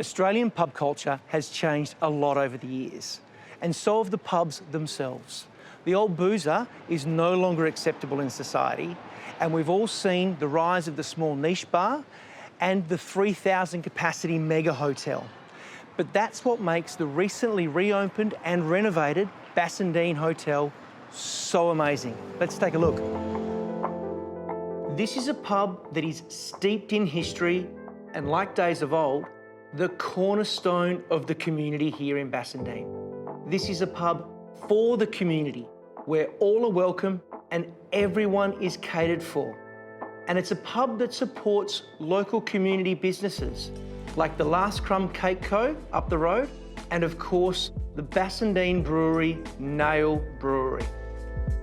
Australian pub culture has changed a lot over the years, and so have the pubs themselves. The old boozer is no longer acceptable in society, and we've all seen the rise of the small niche bar and the 3,000 capacity mega hotel. But that's what makes the recently reopened and renovated Bassendean Hotel so amazing. Let's take a look. This is a pub that is steeped in history and, like days of old, the cornerstone of the community here in Bassendean. This is a pub for the community, where all are welcome and everyone is catered for. And it's a pub that supports local community businesses, like the Last Crumb Cake Co. up the road, and of course, the Bassendean Brewery, Nail Brewery.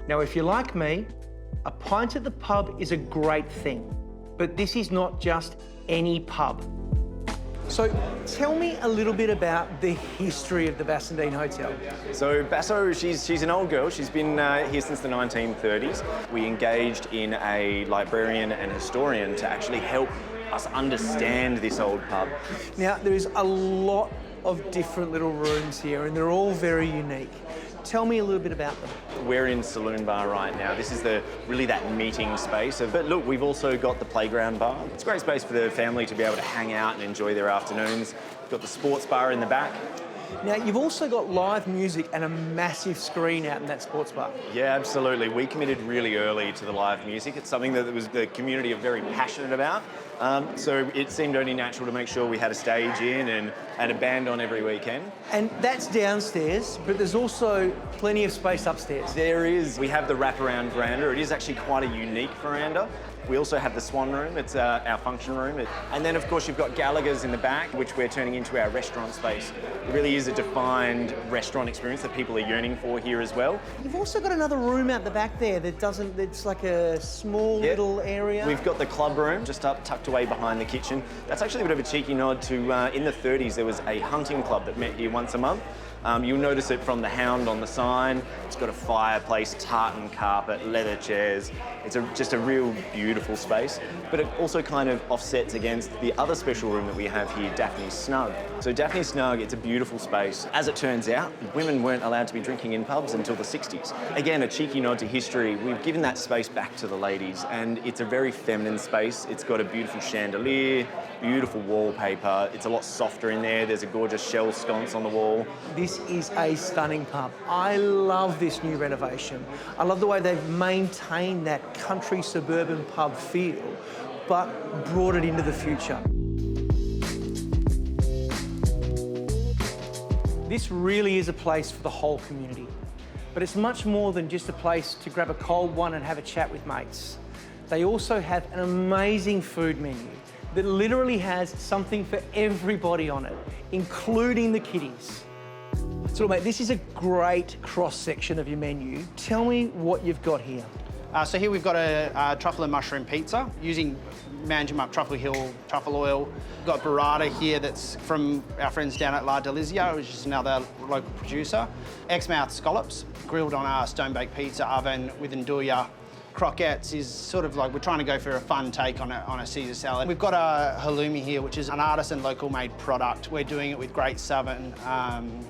Now, if you're like me, a pint at the pub is a great thing, but this is not just any pub. So tell me a little bit about the history of the Bassendean Hotel. So Basso, she's an old girl. She's been here since the 1930s. We engaged in a librarian and historian to actually help us understand this old pub. Now, there is a lot of different little rooms here, and they're all very unique. Tell me a little bit about them. We're in Saloon Bar right now. This is really that meeting space. But look, we've also got the playground bar. It's a great space for the family to be able to hang out and enjoy their afternoons. We've got the sports bar in the back. Now, you've also got live music and a massive screen out in that sports bar. Yeah, absolutely. We committed really early to the live music. It's something that the community are very passionate about. So it seemed only natural to make sure we had a stage in and a band on every weekend. And that's downstairs, but there's also plenty of space upstairs. There is. We have the wraparound veranda. It is actually quite a unique veranda. We also have the Swan Room. It's our function room. And then, of course, you've got Gallagher's in the back, which we're turning into our restaurant space. It really is a defined restaurant experience that people are yearning for here as well. You've also got another room out the back there it's like a small little area. We've got the club room just up tucked away behind the kitchen. That's actually a bit of a cheeky nod to, in the 30s, there was a hunting club that met here once a month. You'll notice it from the hound on the sign. It's got a fireplace, tartan carpet, leather chairs. It's just a real beautiful space, but it also kind of offsets against the other special room that we have here, Daphne's Snug. So Daphne's Snug, it's a beautiful space. As it turns out, women weren't allowed to be drinking in pubs until the 60s. Again, a cheeky nod to history. We've given that space back to the ladies, and it's a very feminine space. It's got a beautiful chandelier, beautiful wallpaper. It's a lot softer in there. There's a gorgeous shell sconce on the wall. This is a stunning pub. I love this new renovation. I love the way they've maintained that country suburban pub feel, but brought it into the future. This really is a place for the whole community, but it's much more than just a place to grab a cold one and have a chat with mates. They also have an amazing food menu that literally has something for everybody on it, including the kiddies. So, mate, this is a great cross-section of your menu. Tell me what you've got here. So here we've got a truffle and mushroom pizza using Manjimup Truffle Hill truffle oil. We've got burrata here that's from our friends down at La Delizia, which is another local producer. Exmouth scallops, grilled on our stone-baked pizza oven with andouille. Croquettes is sort of like we're trying to go for a fun take on a Caesar salad. We've got a halloumi here, which is an artisan local-made product. We're doing it with great southern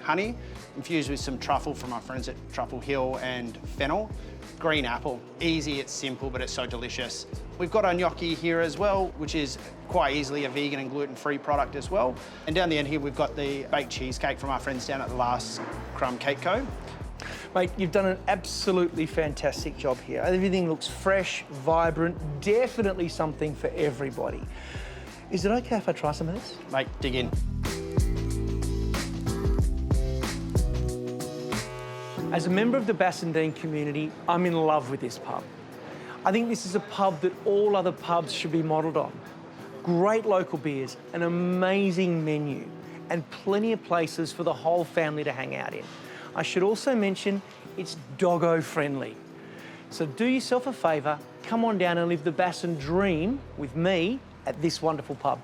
honey, infused with some truffle from our friends at Truffle Hill and fennel. Green apple. Easy, it's simple, but it's so delicious. We've got our gnocchi here as well, which is quite easily a vegan and gluten-free product as well. And down the end here, we've got the baked cheesecake from our friends down at the Last Crumb Cake Co. Mate, you've done an absolutely fantastic job here. Everything looks fresh, vibrant, definitely something for everybody. Is it okay if I try some of this? Mate, dig in. As a member of the Bassendean community, I'm in love with this pub. I think this is a pub that all other pubs should be modelled on. Great local beers, an amazing menu, and plenty of places for the whole family to hang out in. I should also mention it's doggo friendly. So do yourself a favour, come on down and live the Bassen dream with me at this wonderful pub.